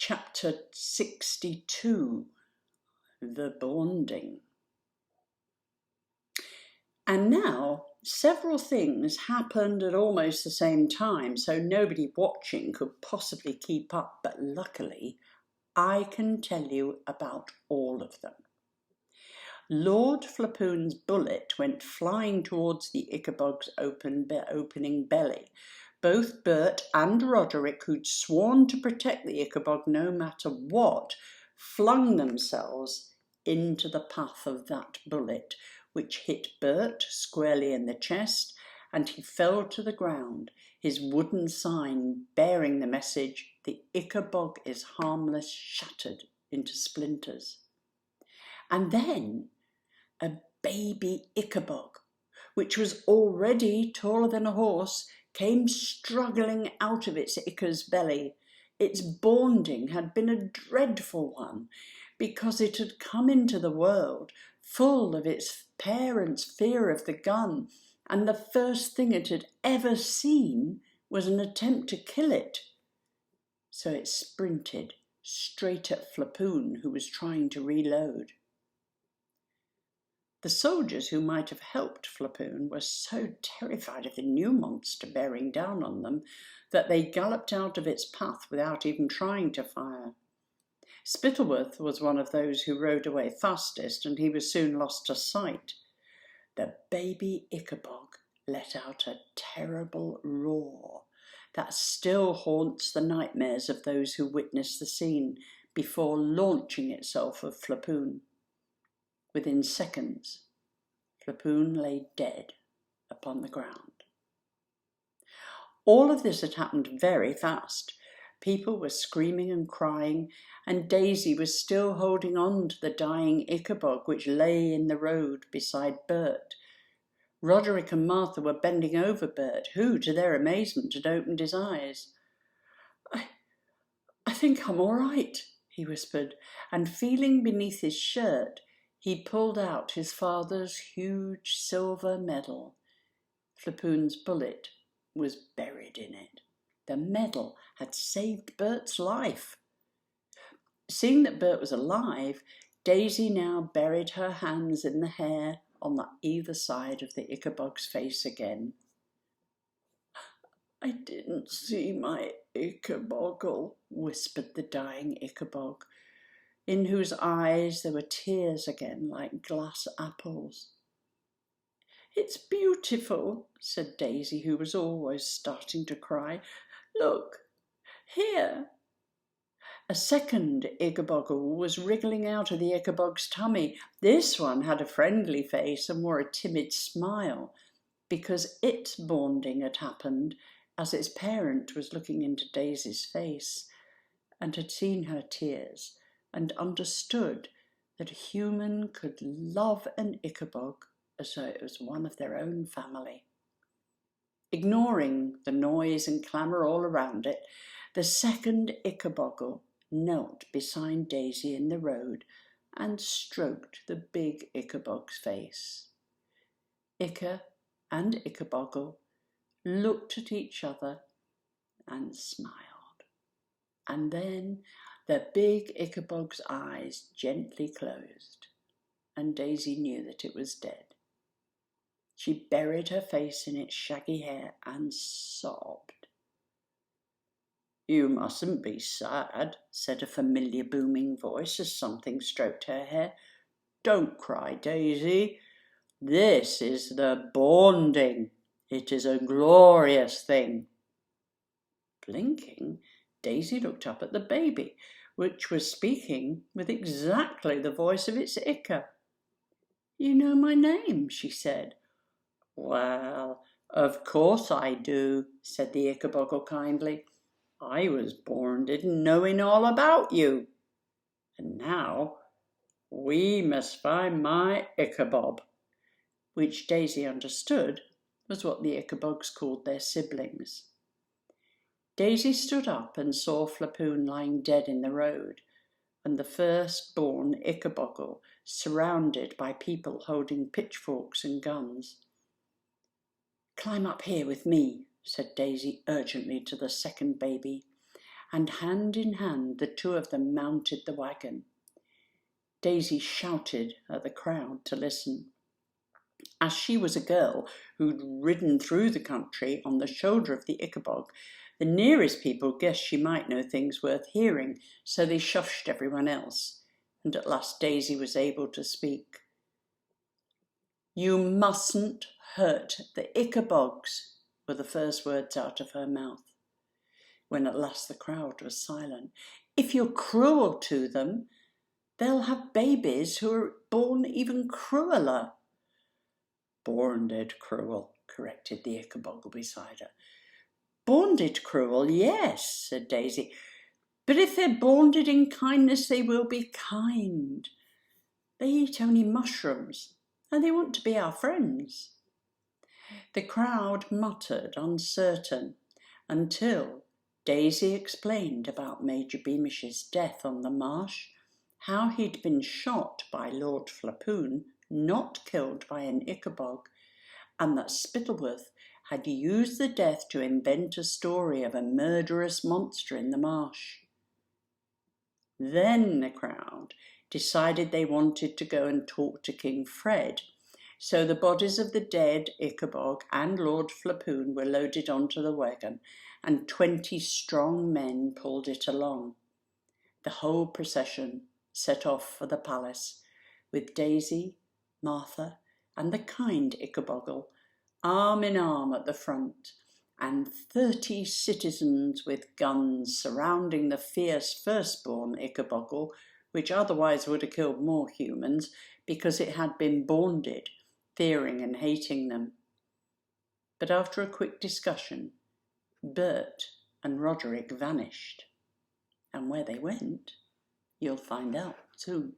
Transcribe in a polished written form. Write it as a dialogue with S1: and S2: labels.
S1: Chapter 62, The Bonding. And now several things happened at almost the same time, so nobody watching could possibly keep up, but luckily I can tell you about all of them. Lord Flapoon's bullet went flying towards the Ickabog's opening belly. Both Bert and Roderick, who'd sworn to protect the Ickabog no matter what, flung themselves into the path of that bullet, which hit Bert squarely in the chest, and he fell to the ground, his wooden sign bearing the message, "The Ickabog is harmless," shattered into splinters. And then a baby Ickabog, which was already taller than a horse, came struggling out of its Icka's belly. Its bonding had been a dreadful one, because it had come into the world full of its parents' fear of the gun, and the first thing it had ever seen was an attempt to kill it. So it sprinted straight at Flapoon, who was trying to reload. The soldiers who might have helped Flapoon were so terrified of the new monster bearing down on them that they galloped out of its path without even trying to fire. Spittleworth was one of those who rode away fastest, and he was soon lost to sight. The baby Ickabog let out a terrible roar that still haunts the nightmares of those who witnessed the scene before launching itself at Flapoon. Within seconds, Flapoon lay dead upon the ground. All of this had happened very fast. People were screaming and crying, and Daisy was still holding on to the dying Ickabog, which lay in the road beside Bert. Roderick and Martha were bending over Bert, who, to their amazement, had opened his eyes. I think I'm all right, he whispered, and feeling beneath his shirt, he pulled out his father's huge silver medal. Flapoon's bullet was buried in it. The medal had saved Bert's life. Seeing that Bert was alive, Daisy now buried her hands in the hair on either side of the Ickabog's face again. "I didn't see my Ichabog," whispered the dying Ickabog, in whose eyes there were tears again like glass apples. "It's beautiful," said Daisy, who was always starting to cry. "Look, here." A second Ickaboggle was wriggling out of the Ickabog's tummy. This one had a friendly face and wore a timid smile, because its bonding had happened as its parent was looking into Daisy's face and had seen her tears and understood that a human could love an Ickabog as though it was one of their own family. Ignoring the noise and clamour all around it, the second Ickaboggle knelt beside Daisy in the road and stroked the big Ickabog's face. Icka and Ickaboggle looked at each other and smiled, and then the big Ickabog's eyes gently closed, and Daisy knew that it was dead. She buried her face in its shaggy hair and sobbed. "You mustn't be sad," said a familiar booming voice as something stroked her hair. "Don't cry, Daisy. This is the bonding. It is a glorious thing." Blinking, Daisy looked up at the baby, which was speaking with exactly the voice of its Icka. "You know my name," she said. "Well, of course I do," said the Ickaboggle kindly. "I was born in knowing all about you. And now we must find my Ichabog," which Daisy understood was what the Ickabogs called their siblings. Daisy stood up and saw Flapoon lying dead in the road, and the first-born Ickaboggle surrounded by people holding pitchforks and guns. "Climb up here with me," said Daisy urgently to the second baby, and hand in hand the two of them mounted the wagon. Daisy shouted at the crowd to listen. As she was a girl who'd ridden through the country on the shoulder of the Ickabog, the nearest people guessed she might know things worth hearing, so they shushed everyone else, and at last Daisy was able to speak. "You mustn't hurt the Ickabogs," were the first words out of her mouth. When at last the crowd was silent. "If you're cruel to them, they'll have babies who are born even crueler." "Born dead cruel," corrected the Ickabog beside her. "Born dead cruel, yes," said Daisy. "But if they're born dead in kindness, they will be kind. They eat only mushrooms, and they want to be our friends." The crowd muttered, uncertain, until Daisy explained about Major Beamish's death on the marsh, how he'd been shot by Lord Flapoon, not killed by an Ickabog, and that Spittleworth had used the death to invent a story of a murderous monster in the marsh. Then the crowd decided they wanted to go and talk to King Fred, so the bodies of the dead Ickabog and Lord Flapoon were loaded onto the wagon, and 20 strong men pulled it along. The whole procession set off for the palace, with Daisy, Martha, and the kind Ickabogle arm in arm at the front, and 30 citizens with guns surrounding the fierce firstborn Ickabogle, which otherwise would have killed more humans because it had been bonded, fearing and hating them. But after a quick discussion, Bert and Roderick vanished, and where they went, you'll find out soon.